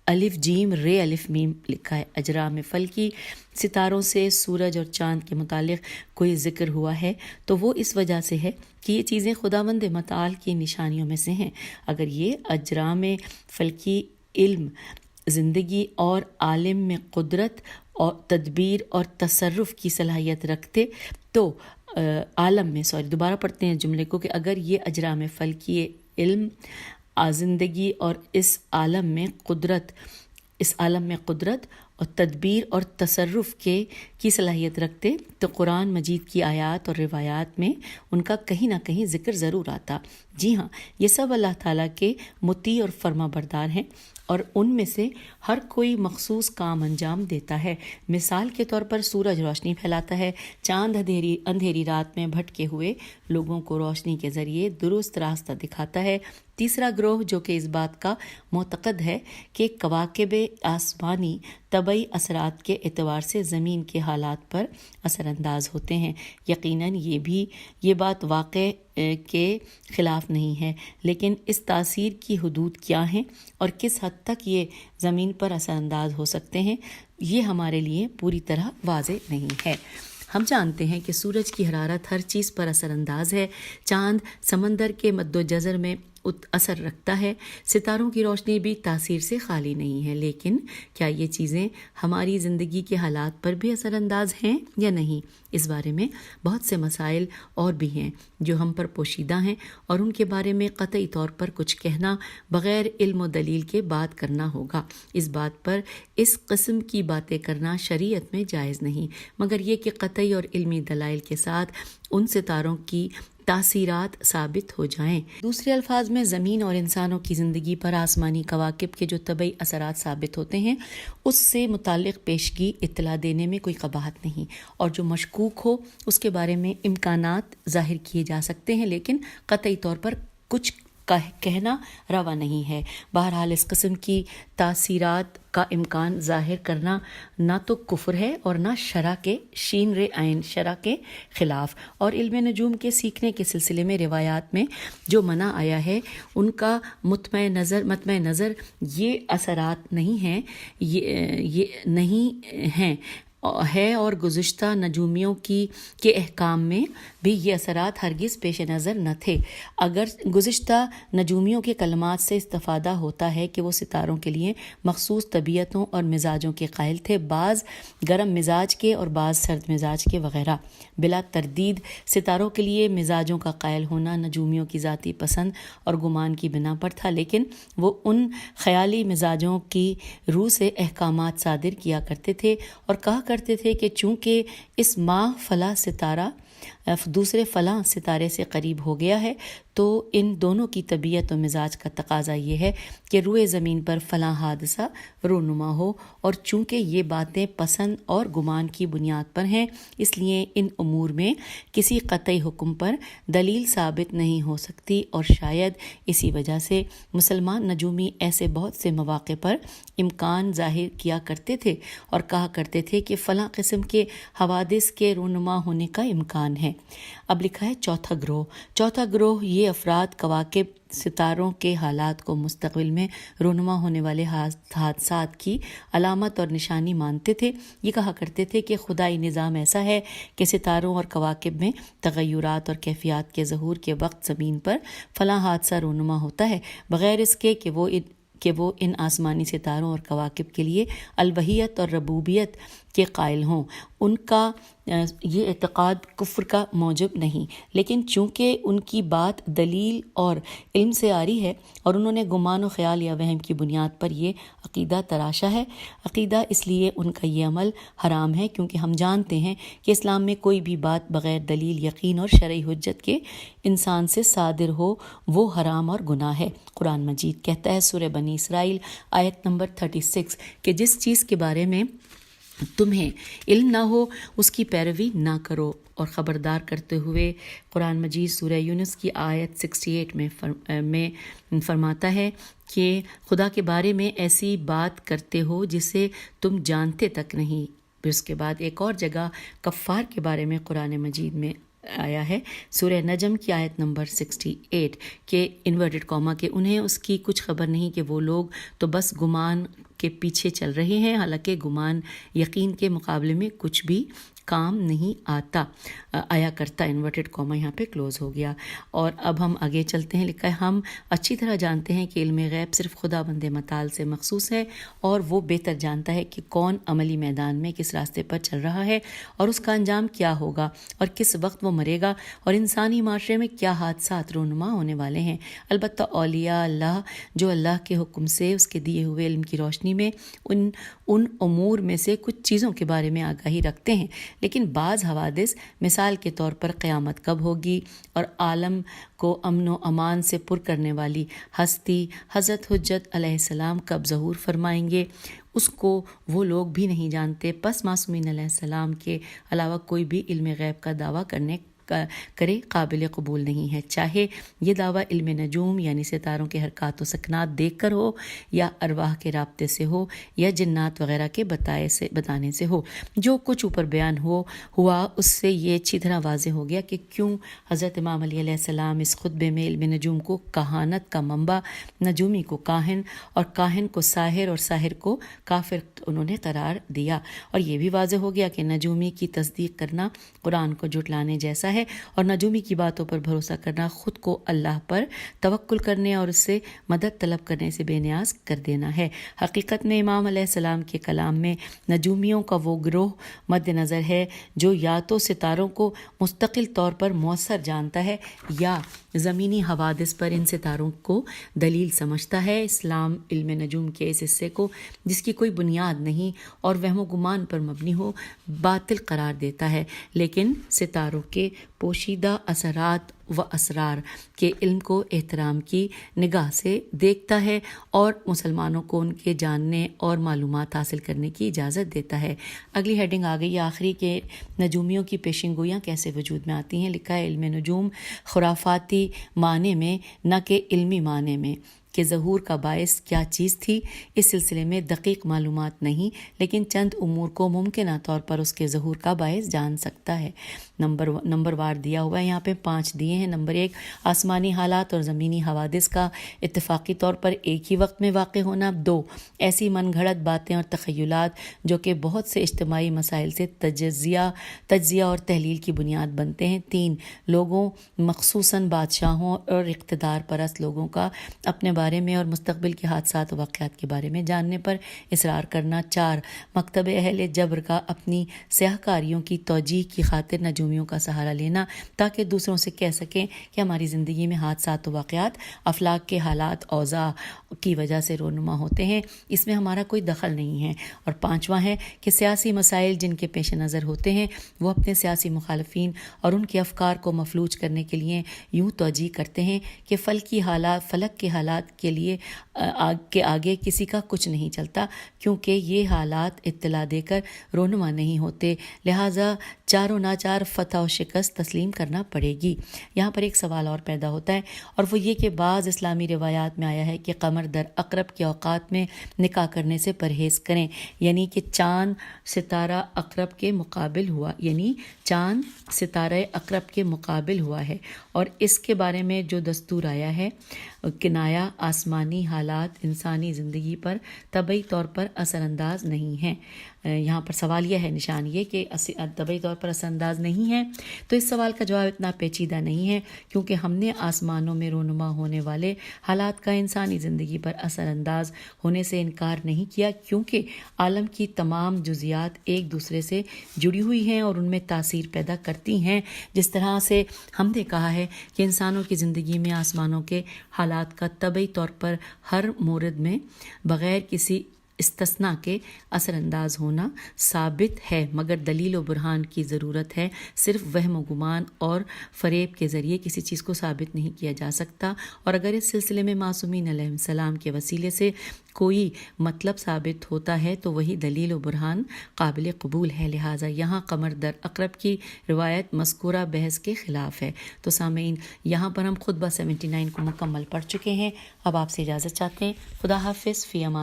[SPEAKER 3] الف جیم رے الف میم لکھا ہے، اجرام فلکی ستاروں سے سورج اور چاند کے متعلق کوئی ذکر ہوا ہے تو وہ اس وجہ سے ہے کہ یہ چیزیں خداوند متعال کی نشانیوں میں سے ہیں۔ اگر یہ اجرام فلکی علم زندگی اور عالم میں قدرت اور تدبیر اور تصرف کی صلاحیت رکھتے تو عالم میں دوبارہ پڑھتے ہیں جملے کو کہ اگر یہ اجرام فلکی علم زندگی اور اس عالم میں قدرت اور تدبیر اور تصرف کی صلاحیت رکھتے تو قرآن مجید کی آیات اور روایات میں ان کا کہیں نہ کہیں ذکر ضرور آتا۔ جی ہاں، یہ سب اللہ تعالیٰ کے مطیع اور فرما بردار ہیں اور ان میں سے ہر کوئی مخصوص کام انجام دیتا ہے۔ مثال کے طور پر سورج روشنی پھیلاتا ہے، چاند اندھیری رات میں بھٹکے ہوئے لوگوں کو روشنی کے ذریعے درست راستہ دکھاتا ہے۔ تیسرا گروہ جو کہ اس بات کا معتقد ہے کہ کواکب آسمانی طبعی اثرات کے اعتبار سے زمین کے حالات پر اثر انداز ہوتے ہیں، یقیناً یہ بات واقع کے خلاف نہیں ہے، لیکن اس تاثیر کی حدود کیا ہیں اور کس حد تک یہ زمین پر اثر انداز ہو سکتے ہیں، یہ ہمارے لیے پوری طرح واضح نہیں ہے۔ ہم جانتے ہیں کہ سورج کی حرارت ہر چیز پر اثر انداز ہے، چاند سمندر کے مد و جزر میں اثر رکھتا ہے، ستاروں کی روشنی بھی تاثیر سے خالی نہیں ہے، لیکن کیا یہ چیزیں ہماری زندگی کے حالات پر بھی اثر انداز ہیں یا نہیں؟ اس بارے میں بہت سے مسائل اور بھی ہیں جو ہم پر پوشیدہ ہیں اور ان کے بارے میں قطعی طور پر کچھ کہنا بغیر علم و دلیل کے بات کرنا ہوگا۔ اس بات پر اس قسم کی باتیں کرنا شریعت میں جائز نہیں، مگر یہ کہ قطعی اور علمی دلائل کے ساتھ ان ستاروں کی تاثیرات ثابت ہو جائیں۔ دوسرے الفاظ میں زمین اور انسانوں کی زندگی پر آسمانی کواکب کے جو طبعی اثرات ثابت ہوتے ہیں اس سے متعلق پیشگی اطلاع دینے میں کوئی قباحت نہیں، اور جو مشکوک ہو اس کے بارے میں امکانات ظاہر کیے جا سکتے ہیں، لیکن قطعی طور پر کچھ کہنا روا نہیں ہے۔ بہرحال اس قسم کی تاثیرات کا امکان ظاہر کرنا نہ تو کفر ہے اور نہ شرع کے شرع کے خلاف، اور علم نجوم کے سیکھنے کے سلسلے میں روایات میں جو منع آیا ہے ان کا مطمع نظر یہ اثرات نہیں ہیں، یہ نہیں ہیں ہے اور گزشتہ نجومیوں کے احکام میں بھی یہ اثرات ہرگز پیش نظر نہ تھے۔ اگر گزشتہ نجومیوں کے کلمات سے استفادہ ہوتا ہے کہ وہ ستاروں کے لیے مخصوص طبیعتوں اور مزاجوں کے قائل تھے، بعض گرم مزاج کے اور بعض سرد مزاج کے وغیرہ، بلا تردید ستاروں کے لیے مزاجوں کا قائل ہونا نجومیوں کی ذاتی پسند اور گمان کی بنا پر تھا، لیکن وہ ان خیالی مزاجوں کی روح سے احکامات صادر کیا کرتے تھے اور کہا کرتے تھے کہ چونکہ اس ماہ فلاں ستارہ دوسرے فلاں ستارے سے قریب ہو گیا ہے تو ان دونوں کی طبیعت و مزاج کا تقاضا یہ ہے کہ روئے زمین پر فلاں حادثہ رونما ہو، اور چونکہ یہ باتیں پسند اور گمان کی بنیاد پر ہیں اس لیے ان امور میں کسی قطعی حکم پر دلیل ثابت نہیں ہو سکتی، اور شاید اسی وجہ سے مسلمان نجومی ایسے بہت سے مواقع پر امکان ظاہر کیا کرتے تھے اور کہا کرتے تھے کہ فلاں قسم کے حوادث کے رونما ہونے کا امکان ہے۔ اب لکھا ہے چوتھا گروہ یہ افراد کواکب ستاروں کے حالات کو مستقبل میں رونما ہونے والے حادثات کی علامت اور نشانی مانتے تھے۔ یہ کہا کرتے تھے کہ خدائی نظام ایسا ہے کہ ستاروں اور کواکب میں تغیرات اور کیفیات کے ظہور کے وقت زمین پر فلاں حادثہ رونما ہوتا ہے، بغیر اس کے کہ وہ ان آسمانی ستاروں اور کواکب کے لیے الوہیت اور ربوبیت کے قائل ہوں۔ ان کا یہ اعتقاد کفر کا موجب نہیں، لیکن چونکہ ان کی بات دلیل اور علم سے آ رہی ہے اور انہوں نے گمان و خیال یا وہم کی بنیاد پر یہ عقیدہ تراشا ہے، عقیدہ اس لیے ان کا یہ عمل حرام ہے کیونکہ ہم جانتے ہیں کہ اسلام میں کوئی بھی بات بغیر دلیل، یقین اور شرعی حجت کے انسان سے صادر ہو وہ حرام اور گناہ ہے۔ قرآن مجید کہتا ہے سورہ بنی اسرائیل آیت نمبر 36 کہ جس چیز کے بارے میں تمہیں علم نہ ہو اس کی پیروی نہ کرو، اور خبردار کرتے ہوئے قرآن مجید سورہ یونس کی آیت 68 میں فرماتا ہے کہ خدا کے بارے میں ایسی بات کرتے ہو جسے تم جانتے تک نہیں۔ پھر اس کے بعد ایک اور جگہ کفار کے بارے میں قرآن مجید میں آیا ہے سورہ نجم کی آیت نمبر 68 کہ انورٹڈ کاما کہ انہیں اس کی کچھ خبر نہیں کہ وہ لوگ تو بس گمان کے پیچھے چل رہے ہیں، حالانکہ گمان یقین کے مقابلے میں کچھ بھی کام نہیں آیا کرتا، انورٹڈ کاما یہاں پہ کلوز ہو گیا۔ اور اب ہم آگے چلتے ہیں، لکھا ہے ہم اچھی طرح جانتے ہیں کہ علم غیب صرف خدا بند متعال سے مخصوص ہے، اور وہ بہتر جانتا ہے کہ کون عملی میدان میں کس راستے پر چل رہا ہے اور اس کا انجام کیا ہوگا اور کس وقت وہ مرے گا، اور انسانی معاشرے میں کیا حادثات رونما ہونے والے ہیں۔ البتہ اولیاء اللہ جو اللہ کے حکم سے اس کے دیے ہوئے علم کی روشنی میں ان امور میں سے کچھ چیزوں کے بارے میں آگاہی رکھتے ہیں، لیکن بعض حوادث، مثال کے طور پر قیامت کب ہوگی اور عالم کو امن و امان سے پر کرنے والی ہستی حضرت حجت علیہ السلام کب ظہور فرمائیں گے، اس کو وہ لوگ بھی نہیں جانتے۔ پس معصومین علیہ السلام کے علاوہ کوئی بھی علم غیب کا دعویٰ کرے قابل قبول نہیں ہے، چاہے یہ دعویٰ علم نجوم یعنی ستاروں کے حرکات و سکنات دیکھ کر ہو، یا ارواح کے رابطے سے ہو، یا جنات وغیرہ کے بتانے سے ہو۔ جو کچھ اوپر بیان ہوا اس سے یہ اچھی طرح واضح ہو گیا کہ کیوں حضرت امام علی علیہ السلام اس خطبے میں علم نجوم کو کہانت کا منبع، نجومی کو کاہن اور کاہن کو ساحر اور ساحر کو کافر انہوں نے قرار دیا۔ اور یہ بھی واضح ہو گیا کہ نجومی کی تصدیق کرنا قرآن کو جھٹلانے جیسا ہے، اور نجومی کی باتوں پر بھروسہ کرنا خود کو اللہ پر توکل کرنے اور اس سے مدد طلب کرنے سے بے نیاز کر دینا ہے۔ حقیقت میں امام علیہ السلام کے کلام میں نجومیوں کا وہ گروہ مد نظر ہے جو یا تو ستاروں کو مستقل طور پر مؤثر جانتا ہے یا زمینی حوادث پر ان ستاروں کو دلیل سمجھتا ہے۔ اسلام علم نجوم کے اس حصے کو جس کی کوئی بنیاد نہیں اور وہم و گمان پر مبنی ہو باطل قرار دیتا ہے، لیکن ستاروں کے پوشیدہ اثرات و اسرار کے علم کو احترام کی نگاہ سے دیکھتا ہے اور مسلمانوں کو ان کے جاننے اور معلومات حاصل کرنے کی اجازت دیتا ہے۔ اگلی ہیڈنگ آ گئی آخری کہ نجومیوں کی پیشین گوئیاں کیسے وجود میں آتی ہیں۔ لکھا ہے علم نجوم خرافاتی معنی میں نہ کہ علمی معنی میں کہ ظہور کا باعث کیا چیز تھی، اس سلسلے میں دقیق معلومات نہیں، لیکن چند امور کو ممکنہ طور پر اس کے ظہور کا باعث جان سکتا ہے۔ نمبر وار دیا ہوا ہے، یہاں پہ 5 دیے ہیں۔ نمبر 1 آسمانی حالات اور زمینی حوادث کا اتفاقی طور پر ایک ہی وقت میں واقع ہونا۔ 2 ایسی من گھڑت باتیں اور تخیلات جو کہ بہت سے اجتماعی مسائل سے تجزیہ اور تحلیل کی بنیاد بنتے ہیں۔ 3 لوگوں مخصوصاً بادشاہوں اور اقتدار پرست لوگوں کا اپنے بارے میں اور مستقبل کے حادثات و واقعات کے بارے میں جاننے پر اصرار کرنا۔ 4 مکتب اہل جبر کا اپنی سیاہ کاریوں کی توجیہ کی خاطر نجومیوں کا سہارا لینا تاکہ دوسروں سے کہہ سکیں کہ ہماری زندگی میں حادثات و واقعات افلاک کے حالات اوضاع کی وجہ سے رونما ہوتے ہیں، اس میں ہمارا کوئی دخل نہیں ہے۔ اور 5واں ہے کہ سیاسی مسائل جن کے پیش نظر ہوتے ہیں وہ اپنے سیاسی مخالفین اور ان کے افکار کو مفلوج کرنے کے لیے یوں توجیہ کرتے ہیں کہ فلک کے حالات کے آگے کسی کا کچھ نہیں چلتا، کیونکہ یہ حالات اطلاع دے کر رونما نہیں ہوتے، لہٰذا چاروں ناچار فتح و شکست تسلیم کرنا پڑے گی۔ یہاں پر ایک سوال اور پیدا ہوتا ہے، اور وہ یہ کہ بعض اسلامی روایات میں آیا ہے کہ قمر در عقرب کے اوقات میں نکاح کرنے سے پرہیز کریں، یعنی کہ چاند ستارہ عقرب کے مقابل ہوا ہے، اور اس کے بارے میں جو دستور آیا ہے کنایا آسمانی حالات انسانی زندگی پر طبعی طور پر اثر انداز نہیں ہیں۔ یہاں پر سوال یہ ہے، نشان یہ کہ طبعی طور پر اثر انداز نہیں ہے، تو اس سوال کا جواب اتنا پیچیدہ نہیں ہے، کیونکہ ہم نے آسمانوں میں رونما ہونے والے حالات کا انسانی زندگی پر اثر انداز ہونے سے انکار نہیں کیا، کیونکہ عالم کی تمام جزیات ایک دوسرے سے جڑی ہوئی ہیں اور ان میں تاثیر پیدا کرتی ہیں۔ جس طرح سے ہم نے کہا ہے کہ انسانوں کی زندگی میں آسمانوں کے حالات کا طبعی طور پر ہر مورد میں بغیر کسی استثناء کے اثر انداز ہونا ثابت ہے، مگر دلیل و برہان کی ضرورت ہے۔ صرف وہم و گمان اور فریب کے ذریعے کسی چیز کو ثابت نہیں کیا جا سکتا، اور اگر اس سلسلے میں معصومین علیہ السلام کے وسیلے سے کوئی مطلب ثابت ہوتا ہے تو وہی دلیل و برہان قابل قبول ہے۔ لہٰذا یہاں قمر در عقرب کی روایت مذکورہ بحث کے خلاف ہے۔ تو سامعین، یہاں پر ہم خطبہ 79 کو مکمل پڑھ چکے ہیں، اب آپ سے اجازت چاہتے ہیں۔ خدا حافظ، فی امان۔